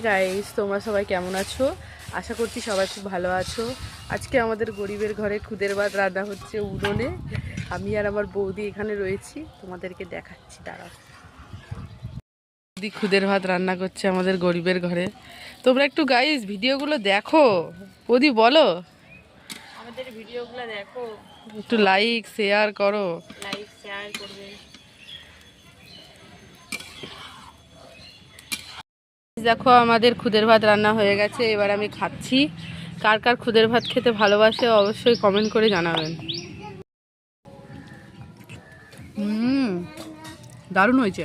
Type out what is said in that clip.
Guys, তোমরা সবাই কেমন আছো? আশা করছি সবাই খুব ভালো আছো। আজকে আমাদের গরিবের ঘরে খুদের ভাত রান্না হচ্ছে উনুনে। আমি আর আমার বৌদি এখানে রয়েছি, তোমাদেরকে দেখাচ্ছি, দাঁড়াও। বৌদি খুদের ভাত রান্না করছে আমাদের গরিবের ঘরে। তোমরা একটু গাইস ভিডিওগুলো দেখো। বৌদি বলো, আমাদের ভিডিওগুলো দেখো, একটু লাইক শেয়ার করো। লাইক শেয়ার করবে। দেখো আমাদের খুদের ভাত রান্না হয়ে গেছে, এবার আমি খাচ্ছি। কার কার খুদের ভাত খেতে ভালোবাসে অবশ্যই কমেন্ট করে জানাবেন। দারুণ হয়েছে।